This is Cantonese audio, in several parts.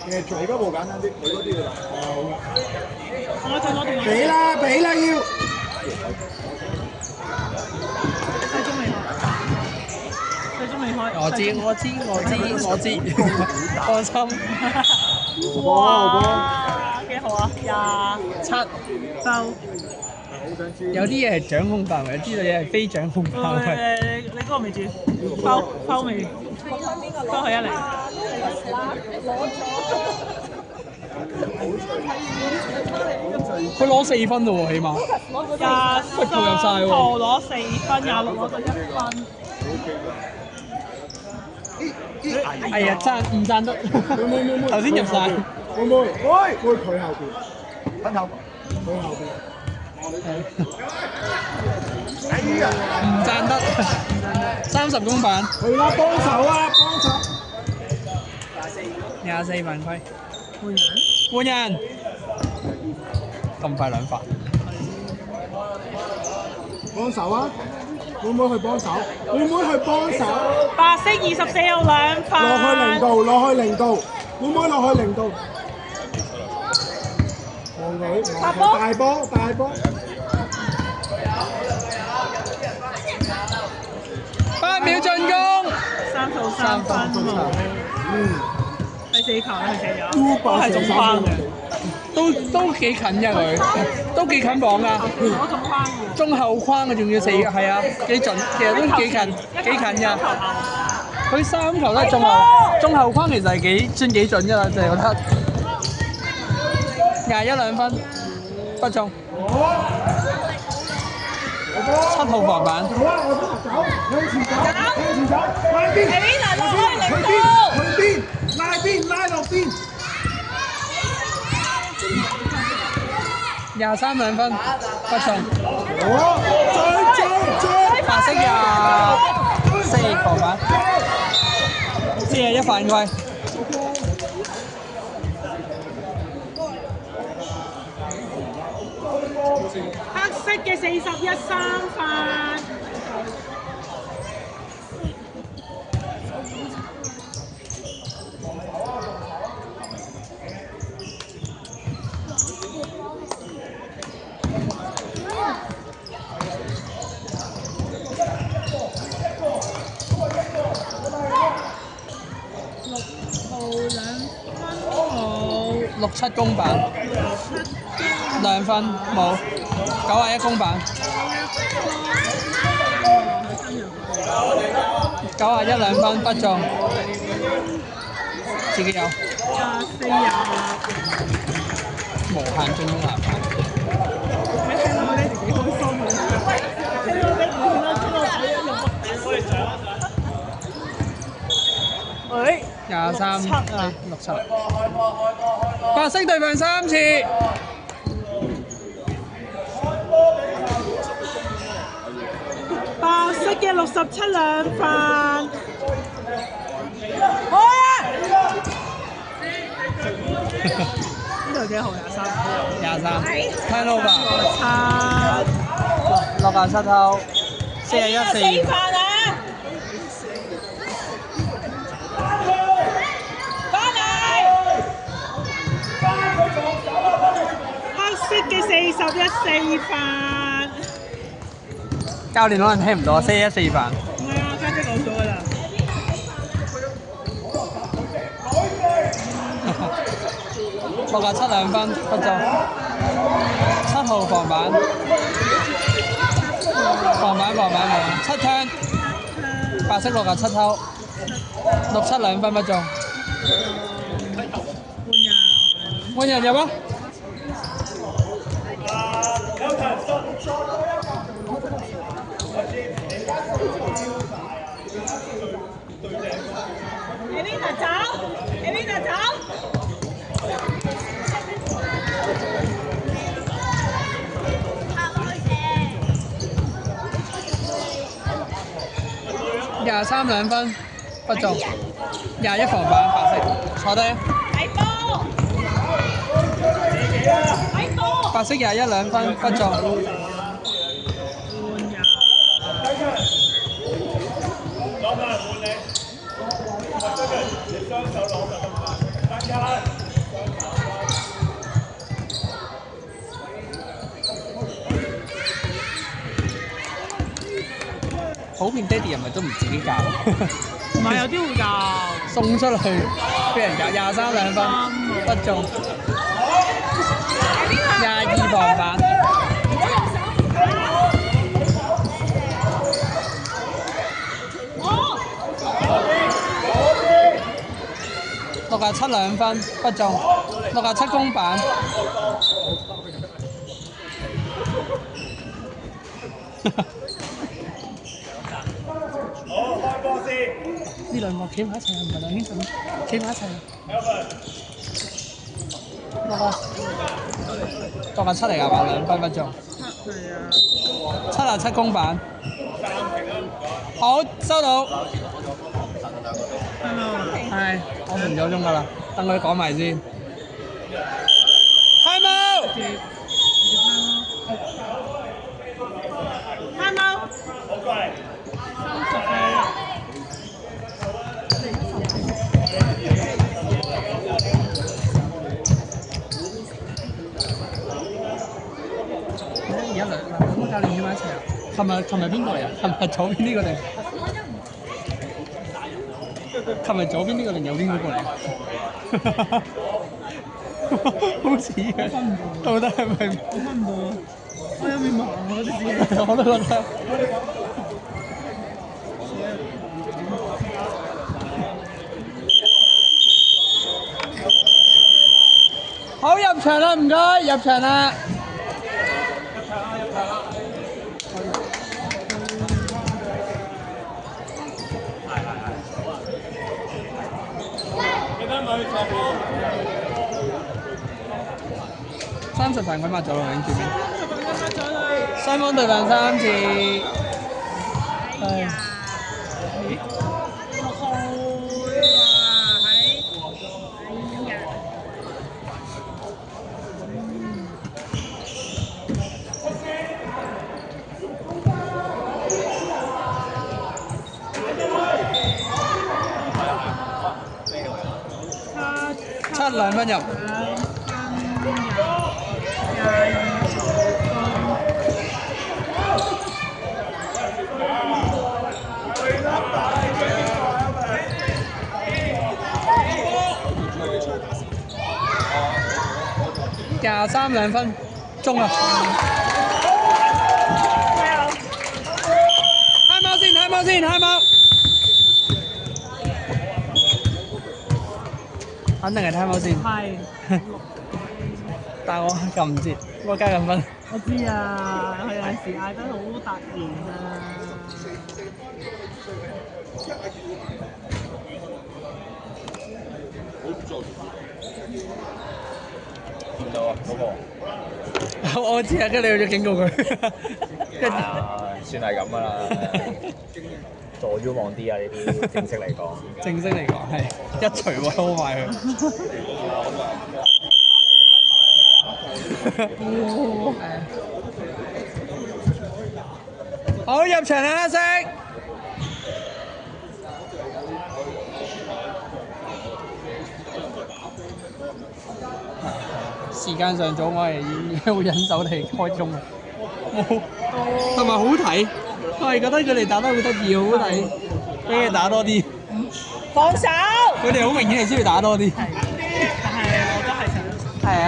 你而家冇簡單啲，佢嗰啲要我就攞電話。俾啦俾啦要。世中未開，世中未開。我知，放心。哇，幾好啊！27就。有啲嘢係掌控範圍，有啲嘢係非掌控範圍。你嗰個未住，拋未？拋係1-0。佢攞4分咯喎，起碼。23號攞4分，26攞咗1分。係啊，唔賺得。頭先入晒。妹，佢後邊，分後，佢後邊。唔賺得，30公板。係啦，幫手啊，幫手。24犯規。換人。咁快兩發。幫手啊！會唔會去幫手？白色24號2分。落去零度，會唔會落去0度？望佢，大波。8秒進攻。3號3分冇。第4球佢射咗，都係中框嘅。都幾近㗎佢，都幾近磅㗎。攞中框嘅。中後框嘅仲要4，係啊，幾準，其實都幾近㗎。佢3球都係中後框，其實係算幾準㗎啦，就係覺得。21 2分，不中。7號防板。向前走，拉邊，拉落邊。23 2分，不中。追！白色24防板，41犯規。黑色嘅41 3分。67公板，2分冇，91公板，91 2分不中，自己有24無限進攻籃板。你睇到我呢條幾開心啊！睇到你唔見得出我睇用乜我哋獎23 7啊67，白色對犯3次。白色嘅67 2分。開啊！呢度幾號23 turnover 7 67偷41 4。黑色嘅41 4分。教練可能聽唔到，41 4犯。唔係啊，家姐講咗㗎啦。67 2分不中，7號防板冇，7 turn，白色67偷，67 2分不中。換人入啊！Elena 走。23 2分不中，21防板白色，坐低啊！白色21 2分不中。普遍爹哋人咪都唔自己教，唔係有啲會教。送出去俾人教23兩分不中，22磅板。67兩分不中，67公板。呢兩個企埋一齊啊，唔係兩兄弟咩？企埋一齊啊！67嚟㗎嘛，2分不中。77公板。好，收到。係，我停咗鐘㗎啦，等佢講埋先。Time out！ Time out！ 而家兩個教練企埋一齊啊！琴日邊個嚟啊？琴日左邊呢個定？琴日左邊呢個定右邊嗰個嚟啊？好似嘅，到底係咪？我分唔到啊！我有面盲啊！我自己。我都覺得。好，入場啦，唔該，入場啦。30盤佢抹咗啦，影住面。雙方對辦3次。係。6號7兩分入。23兩分，中啊！開貓先，開貓先，開貓！肯定係開貓先。係。但我撳唔切，我加緊分。我知啊，佢有陣時嗌得好突然啊。見到啊，嗰個。我知啊，跟住你去咗警告佢。跟住。算係咁噶啦。左腰望啲啊！呢啲正式嚟講。正式嚟講係一錘喎，撈埋佢。好，入場啦，黑色。時間上早，我係已經會忍手地開鐘啦。冇，同埋好睇，我係覺得佢哋打得好得意，好睇，俾佢打多啲。放手！佢哋好明顯係需要打多啲。但係我都係想。係啊。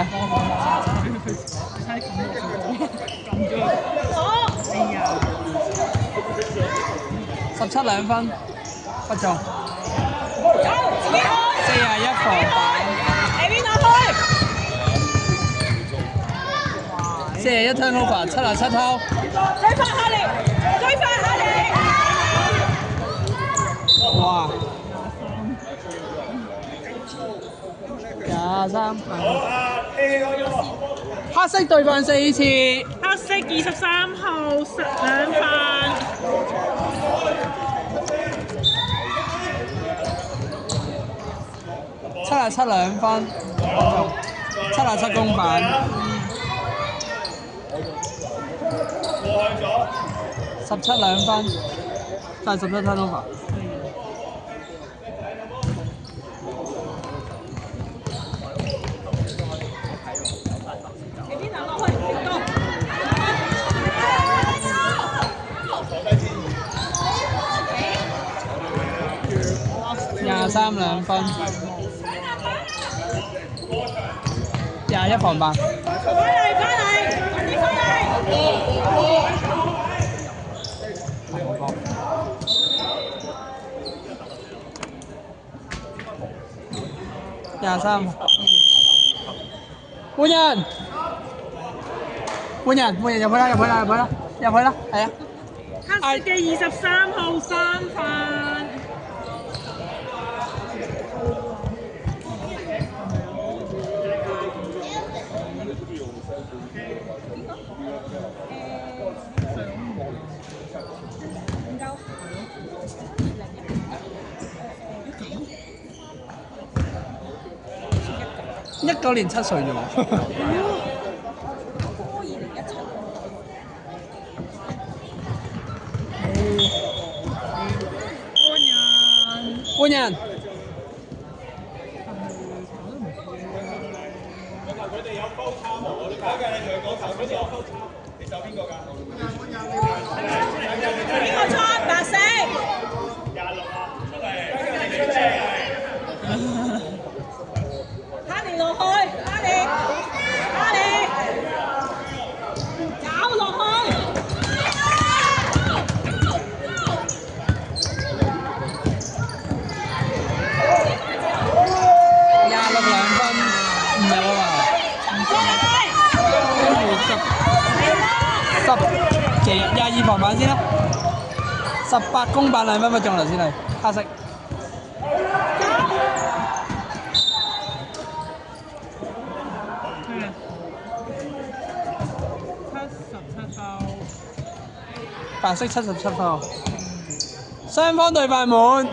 哎呀！17兩分，不中。41防板。喺邊度開？41 turnover，77偷。追翻下嚟，追翻下嚟！哇！23黑色對犯4次。黑色23號2犯。77兩分，77公板，17兩分，但係17 turnover。232分，21防8。翻嚟，快啲翻嚟！ 23，換人，入去啦，係啊！黑色嘅23號3分。19年7歲啫喎。換人。邊個錯？白色。哈尼落去，哈尼，搞落去。26 2分，唔有啊嘛？跟住22防板先啦，18公板2分咪中頭先係黑色。白色77分，雙方對半滿。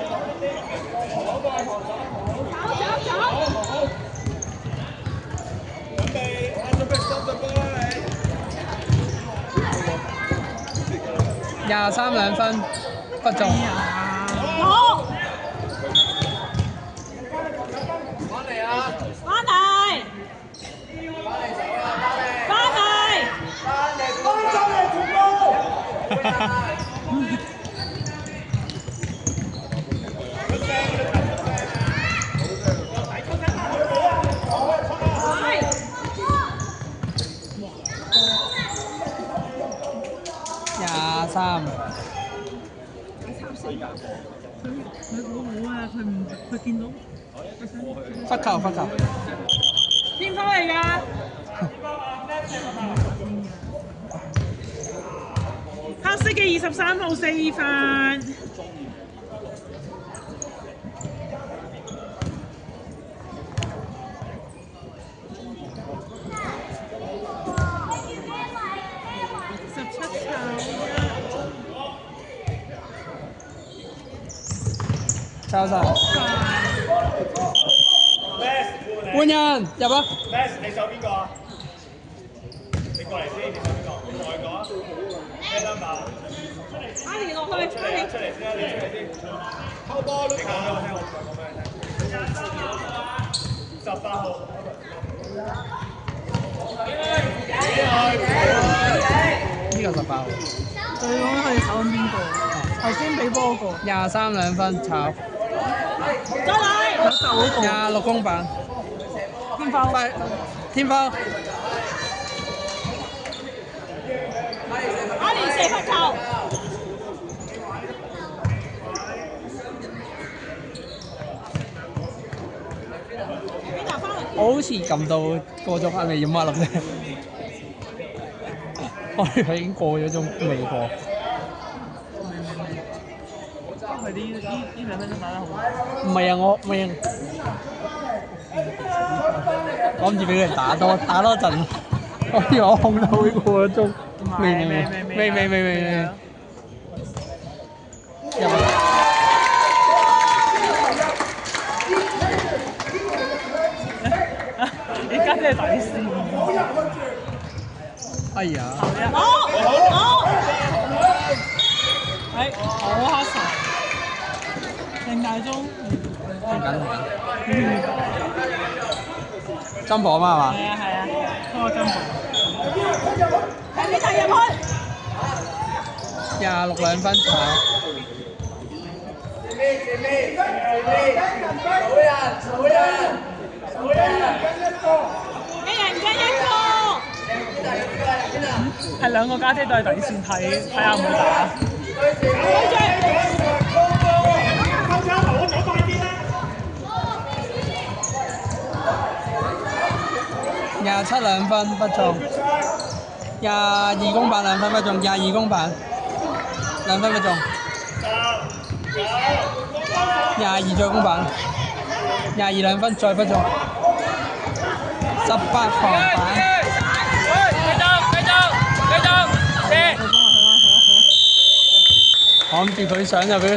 23 2分，不中。23。佢見到忽球。邊方嚟㗎？黑色嘅23號4分。抄晒。換人入啊！你手邊個啊？你過嚟先，你手邊個？外個啊？咩 number？阿連落去，阿連出嚟先啊！你出嚟先。偷波都講俾我聽，我講俾你聽。18號。呢個18號。佢講佢手緊邊個？頭先俾波個。23 2分炒。再嚟。有手嗰個。26公板。天方。阿連射罰球。我好似撳到過咗黑未飲啊林啫，我以為已經過咗仲未過。佢呢2分鐘打得好。唔係啊，我諗住俾佢哋打多陣，我以為我控到會過咗鐘，未。入啊！你家姐係底線。哎呀！係好黑神。定大鐘。停緊。金寶啊嘛係嘛？係啊，嗰個金寶。喺邊度入去？ 26 2分炒。係兩個家姐對底線睇下有冇打。27兩分不中，22公板2分不中，22公板2分不中，22再公板，22兩分再不中，18防板。趕住佢上就俾佢。